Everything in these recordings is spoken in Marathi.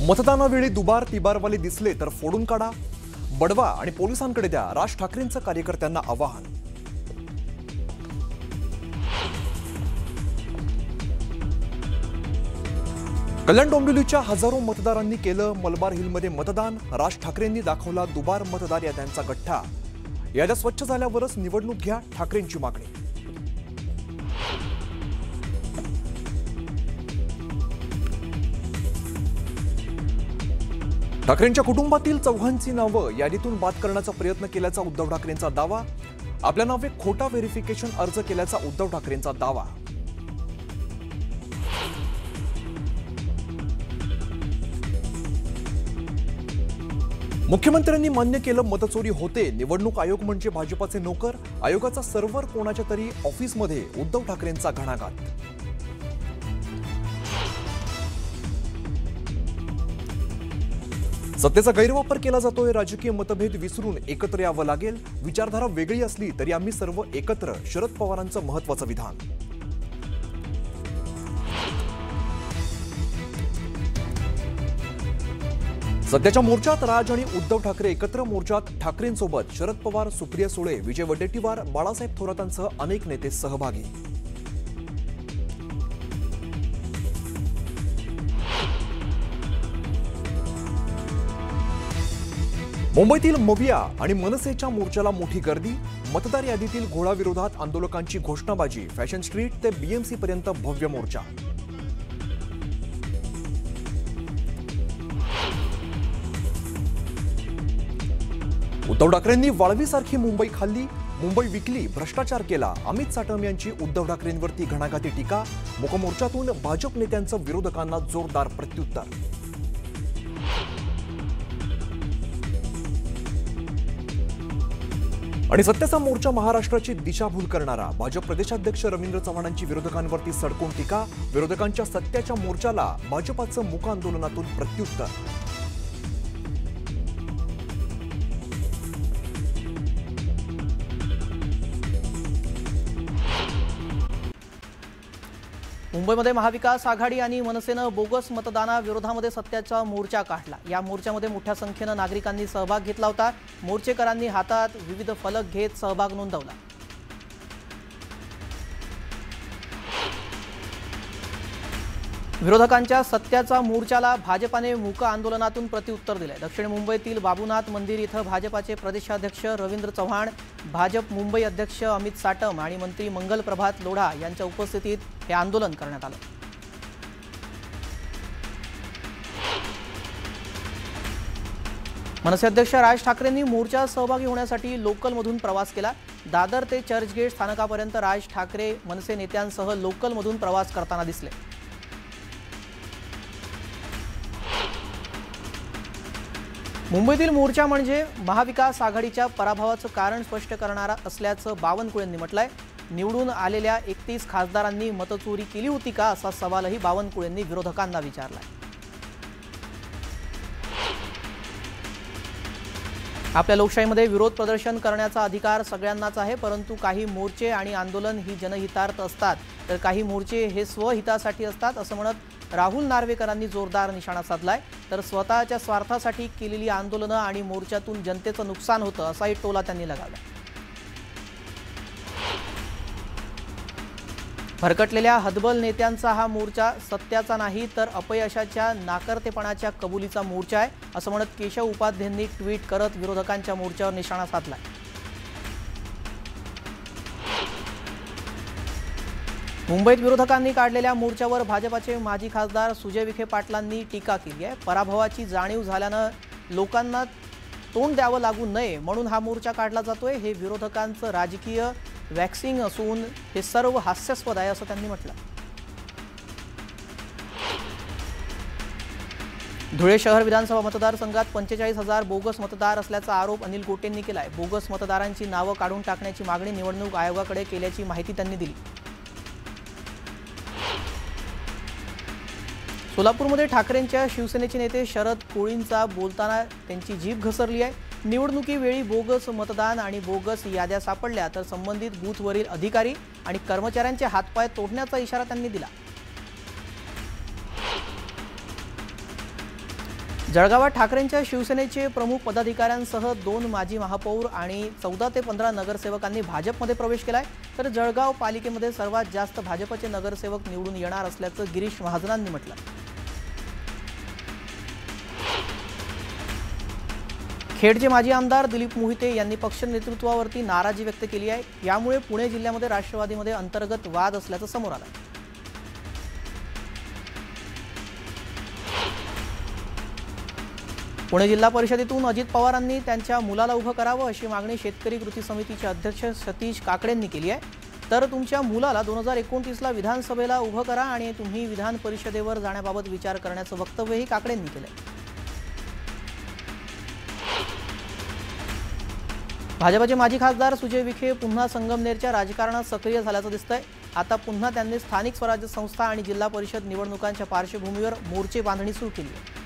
मतदानावेळी दुबार तिबारवाले दिसले तर फोडून काढा, बडवा आणि पोलिसांकडे द्या, राज ठाकरेंचं कार्यकर्त्यांना आवाहन। कल्याण डोंबिवलीच्या हजारो मतदारांनी केलं मलबार हिलमध्ये मतदान। राज ठाकरेंनी दाखवला दुबार मतदार याद्यांचा गठ्ठा। याद्या स्वच्छ झाल्यावरच निवडणूक घ्या, ठाकरेंची मागणी। ठाकरेंच्या कुटुंबातील चौघांची नावं यादीतून बाद करण्याचा प्रयत्न केल्याचा उद्धव ठाकरेंचा दावा। आपल्या नावे खोटा व्हेरिफिकेशन अर्ज केल्याचा उद्धव ठाकरेंचा दावा। मुख्यमंत्र्यांनी मान्य केलं मतचोरी होते, निवडणूक आयोग म्हणजे भाजपाचे नोकर। आयोगाचा सर्व्हर कोणाच्या तरी ऑफिसमध्ये, उद्धव ठाकरेंचा घणाघात। सत्तेचा गैरवापर केला जातोय, राजकीय मतभेद विसरून एकत्र यावं लागेल। विचारधारा वेगळी असली तरी आम्ही सर्व एकत्र, शरद पवारांचं महत्त्वाचं विधान। सध्याच्या मोर्चात राज आणि उद्धव ठाकरे एकत्र। मोर्चात ठाकरेंसोबत शरद पवार, सुप्रिया सुळे, विजय वडेट्टीवार, बाळासाहेब थोरातांसह अनेक नेते सहभागी। मुंबईतील मविया आणि मनसेच्या मोर्चाला मोठी गर्दी। मतदार यादीतील घोळाविरोधात आंदोलकांची घोषणाबाजी। फॅशन स्ट्रीट ते बीएमसी पर्यंत भव्य मोर्चा। उद्धव ठाकरेंनी वाळवीसारखी मुंबई खाल्ली, मुंबई विकली, भ्रष्टाचार केला। अमित साटम यांची उद्धव ठाकरेंवरती घणाघाती टीका। मुकमोर्चातून भाजप नेत्यांचं विरोधकांना जोरदार प्रत्युत्तर। आणि सत्तेचा मोर्चा महाराष्ट्राची दिशाभूल करणारा। भाजप प्रदेशाध्यक्ष रवींद्र चव्हाणांची विरोधकांवरती सडकून टीका। विरोधकांच्या सत्याच्या मोर्चाला भाजपाचं मूक आंदोलनातून प्रत्युत्तर। मुंबईमध्ये महाविकास आघाडी आणि मनसेनं बोगस मतदानाविरोधामध्ये सत्याचा मोर्चा काढला। या मोर्चामध्ये मोठ्या संख्येने नागरिकांनी सहभाग घेतला होता। मोर्चेकरांनी हातात विविध फलक घेत सहभाग नोंदवला। विरोधकांच्या सत्याचा मोर्चाला भाजपाने मूक आंदोलनातून प्रत्युत्तर दिले। दक्षिण मुंबईतील बाबूनाथ मंदिर इथं भाजपाचे प्रदेशाध्यक्ष रवींद्र चव्हाण, भाजप मुंबई अध्यक्ष अमित साटम आणि मंत्री मंगल प्रभात लोढा यांच्या उपस्थितीत हे आंदोलन करण्यात आलं। मनसे अध्यक्ष राज ठाकरेंनी मोर्चात सहभागी होण्यासाठी लोकलमधून प्रवास केला। दादर ते चर्चगेट स्थानकापर्यंत राज ठाकरे मनसे नेत्यांसह लोकलमधून प्रवास करताना दिसले। मुंबईतील मोर्चा म्हणजे महाविकास आघाडीच्या पराभवाचं कारण स्पष्ट करणारा असल्याचं बावनकुळेंनी म्हटलंय। निवडून आलेल्या 31 खासदारांनी मतचोरी केली होती का, असा सवालही बावनकुळेंनी विरोधकांना विचारलाय। आपल्या लोकशाहीमध्ये विरोध प्रदर्शन करण्याचा अधिकार सगळ्यांनाच आहे, परंतु काही मोर्चे आणि आंदोलन ही जनहितार्थ असतात तर काही मोर्चे हे स्वहितासाठी असतात, असं म्हणत राहुल नार्वेकरांनी जोरदार निशाणा साधलाय। तर स्वतःच्या स्वार्थासाठी केलेली आंदोलनं आणि मोर्चातून जनतेचं नुकसान होतं, असाही टोला त्यांनी लगावला। भरकटलेल्या हतबल नेत्यांचा हा मोर्चा सत्याचा नाही तर अपयशाच्या नाकर्तेपणाच्या कबुलीचा मोर्चा आहे, असं म्हणत केशव उपाध्यायांनी ट्विट करत विरोधकांच्या मोर्चावर निशाणा साधलाय। मुंबईत विरोधकांनी काढलेल्या मोर्चावर भाजपाचे माजी खासदार सुजय विखे पाटलांनी टीका केली आहे। पराभवाची जाणीव झाल्यानं लोकांना तोंड द्यावं लागू नये म्हणून हा मोर्चा काढला जातोय। हे विरोधकांचं राजकीय वॅक्सिंग असून हे सर्व हास्यास्पद आहे, असं त्यांनी म्हटलं। धुळे शहर विधानसभा मतदारसंघात 45,000 बोगस मतदार असल्याचा आरोप अनिल गोटेंनी केलाय। बोगस मतदारांची नावं काढून टाकण्याची मागणी निवडणूक आयोगाकडे केल्याची माहिती त्यांनी दिली। सोलापूरमध्ये ठाकरेंच्या शिवसेनेचे नेते शरद कोळींचा बोलताना त्यांची जीभ घसरली आहे। निवडणुकीवेळी बोगस मतदान आणि बोगस याद्या सापडल्या तर संबंधित बूथवरील अधिकारी आणि कर्मचाऱ्यांचे हातपाय तोडण्याचा इशारा त्यांनी दिला। जळगावात ठाकरेंच्या शिवसेनेचे प्रमुख पदाधिकाऱ्यांसह 2 माजी महापौर आणि 14 ते 15 नगरसेवकांनी भाजपमध्ये प्रवेश केलाय। तर जळगाव पालिकेमध्ये सर्वात जास्त भाजपचे नगरसेवक निवडून येणार असल्याचं गिरीश महाजनांनी म्हटलं। खेडचे माजी आमदार दिलीप मोहिते यांनी पक्ष नेतृत्वावरती नाराजी व्यक्त केली आहे। यामुळे पुणे जिल्ह्यामध्ये राष्ट्रवादीमध्ये अंतर्गत वाद असल्याचं समोर आलं। पुणे जिल्हा परिषदेतून अजित पवारांनी त्यांच्या मुलाला उभं करावं अशी मागणी शेतकरी कृती समितीचे अध्यक्ष सतीश काकडेंनी केली आहे। तर तुमच्या मुलाला 2029ला विधानसभेला उभं करा आणि तुम्ही विधान परिषदेवर जाण्याबाबत विचार करण्याचं वक्तव्यही काकडेंनी केलंय। भाजपचे माजी खासदार सुजय विखे पुन्हा संगमनेरच्या राजकारणात सक्रिय झाल्याचं दिसतंय। आता पुन्हा त्यांनी स्थानिक स्वराज्य संस्था आणि जिल्हा परिषद निवडणुकांच्या पार्श्वभूमीवर मोर्चे बांधणी सुरू केली आहे।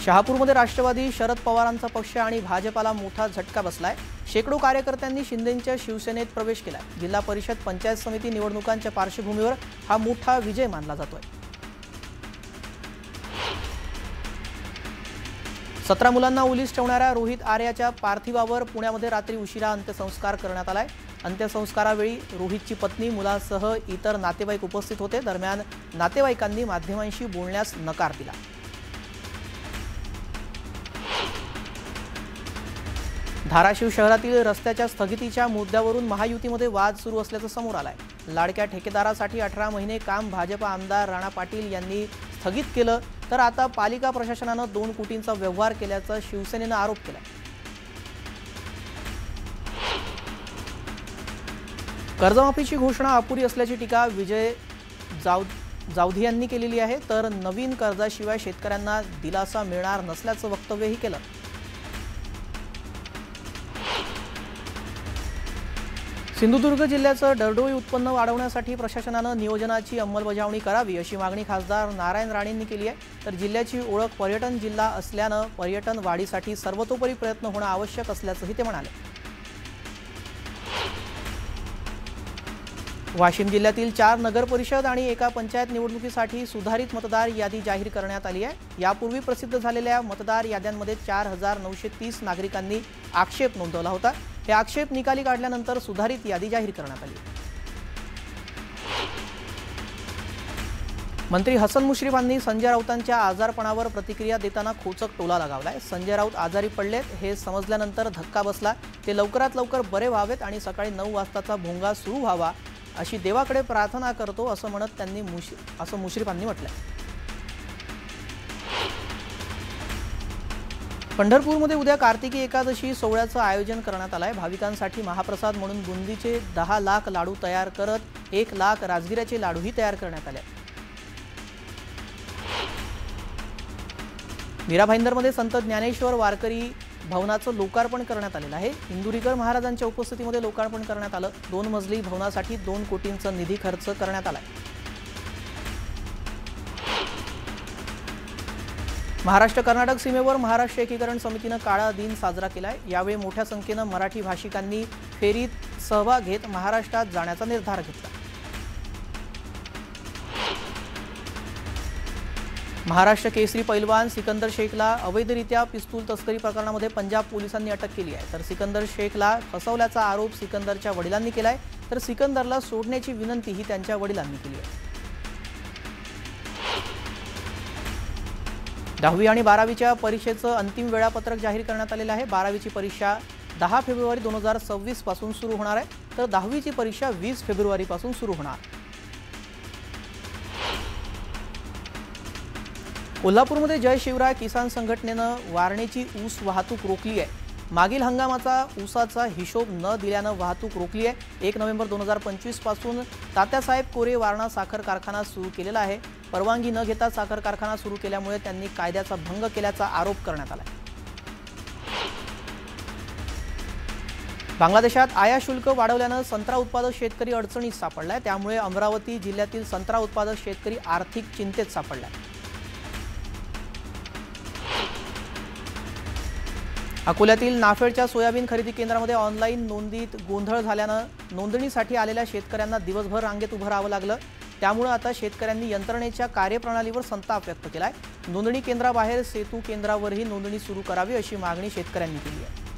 शहापूरमध्ये राष्ट्रवादी शरद पवारांचा पक्ष आणि भाजपाला मोठा झटका बसलाय। शेकडो कार्यकर्त्यांनी शिंदेंच्या शिवसेनेत प्रवेश केलाय। जिल्हा परिषद पंचायत समिती निवडणुकांच्या पार्श्वभूमीवर हा मोठा विजय मानला जातोय। 17 मुलांना उलीस ठेवणाऱ्या रोहित आर्याच्या पार्थिवावर पुण्यामध्ये रात्री उशिरा अंत्यसंस्कार करण्यात आलाय। अंत्यसंस्कारावेळी रोहितची पत्नी मुलासह इतर नातेवाईक उपस्थित होते। दरम्यान नातेवाईकांनी माध्यमांशी बोलण्यास नकार दिला। धाराशिव शहरातील रस्त्याच्या स्थगितीच्या मुद्द्यावरून महायुतीमध्ये वाद सुरू असल्याचं समोर आलंय। लाडक्या ठेकेदारासाठी 18 महिने काम भाजप आमदार राणा पाटील यांनी स्थगित केलं, तर आता पालिका प्रशासनानं 2 कोटींचा व्यवहार केल्याचा शिवसेनेनं आरोप केलाय। कर्जमाफीची घोषणा अपुरी असल्याची टीका विजय जावधी यांनी केलेली आहे। तर नवीन कर्जाशिवाय शेतकऱ्यांना दिलासा मिळणार नसल्याचं वक्तव्यही केलं। सिंधुदुर्ग जिल्ह्याचं दरडोई उत्पन्न वाढवण्यासाठी प्रशासनानं नियोजनाची अंमलबजावणी करावी अशी मागणी खासदार नारायण राणेंनी केली आहे। तर जिल्ह्याची ओळख पर्यटन जिल्हा असल्यानं पर्यटन वाढीसाठी सर्वतोपरी प्रयत्न होणं आवश्यक असल्याचंही ते म्हणाले। वाशिम जिल्ह्यातील 4 नगर परिषद आणि एका पंचायत निवडणुकीसाठी सुधारित मतदार यादी जाहीर करण्यात आली आहे। यापूर्वी प्रसिद्ध झालेल्या मतदार याद्यांमध्ये 4930 नागरिकांनी आक्षेप नोंदवला होता। हे आक्षेप निकाली काढल्यानंतर सुधारित यादी जाहीर करण्यात आली। मंत्री हसन मुश्रीफांनी संजय राऊतांच्या आजारपणावर प्रतिक्रिया देताना खोचक टोला लगावलाय। संजय राऊत आजारी पडलेत हे समजल्यानंतर धक्का बसला। ते लवकरात लवकर बरे व्हावेत आणि सकाळी 9 वाजताचा भोंगा सुरू व्हावा अशी देवाकडे प्रार्थना करतो असं म्हणत त्यांनी मुश्रीफांनी म्हटलंय। पंढरपूरमध्ये उद्या कार्तिकी एकादशी सोहळ्याचं आयोजन करण्यात आलंय। भाविकांसाठी महाप्रसाद म्हणून बुंदीचे 10 लाख लाडू तयार करत 1 लाख राजगिऱ्याचे लाडूही तयार करण्यात आले। मीरा भाईंदरमध्ये संत ज्ञानेश्वर वारकरी भवनाचं लोकार्पण करण्यात आलेलं आहे। इंदुरीकर महाराजांच्या उपस्थितीमध्ये लोकार्पण करण्यात आलं। 2 मजली भवनासाठी 2 कोटींचा निधी खर्च करण्यात आलाय। महाराष्ट्र कर्नाटक सीमेवर महाराष्ट्र एकीकरण समितीनं काळा दिन साजरा केलाय। यावेळी मोठ्या संख्येनं मराठी भाषिकांनी फेरीत सहभाग घेत महाराष्ट्रात जाण्याचा निर्धार घेतला। महाराष्ट्र केसरी पैलवान सिकंदर शेखला अवैधरित्या पिस्तूल तस्करी प्रकरणामध्ये पंजाब पोलिसांनी अटक केली आहे। तर सिकंदर शेखला फसवल्याचा आरोप सिकंदरच्या वडिलांनी केलाय। तर सिकंदरला सोडण्याची विनंतीही त्यांच्या वडिलांनी केली आहे। 10वी आणि 12वीच्या परीक्षेचं अंतिम वेळापत्रक जाहीर करण्यात आलेलं आहे। 12वीची परीक्षा 10 फेब्रुवारी 2026 पासून सुरू होणार आहे। तर 10वीची परीक्षा 20 फेब्रुवारी पासून सुरू होणार। कोल्हापूरमध्ये जय शिवराय किसान संघटनेनं वारणेची ऊस वाहतूक रोखली आहे। मागील हंगामाचा ऊसाचा हिशोब न दिल्यानं वाहतूक रोखली आहे। 1 नोव्हेंबर 2025 पासून तात्यासाहेब कोरे वारणा साखर कारखाना सुरू केलेला आहे। परवानगी न घेता साखर कारखाना सुरू केल्यामुळे त्यांनी कायद्याचा भंग केल्याचा आरोप करण्यात आला आहे। बांगलादेशात आयात शुल्क वाढवल्यानं संत्रा उत्पादक शेतकरी अडचणीत सापडलाय। त्यामुळे अमरावती जिल्ह्यातील संत्रा उत्पादक शेतकरी आर्थिक चिंतेत सापडलाय। अकोल्यातील नाफेडच्या सोयाबीन खरेदी केंद्रामध्ये ऑनलाईन नोंदीत गोंधळ झाल्यानं नोंदणीसाठी आलेल्या शेतकऱ्यांना दिवसभर रांगेत उभं राहावं लागलं। त्यामुळे आता शेतकऱ्यांनी यंत्रणेच्या कार्यप्रणालीवर संताप व्यक्त केलाय। नोंदणी केंद्राबाहेर सेतू केंद्रावरही नोंदणी सुरू करावी अशी मागणी शेतकऱ्यांनी केली आहे।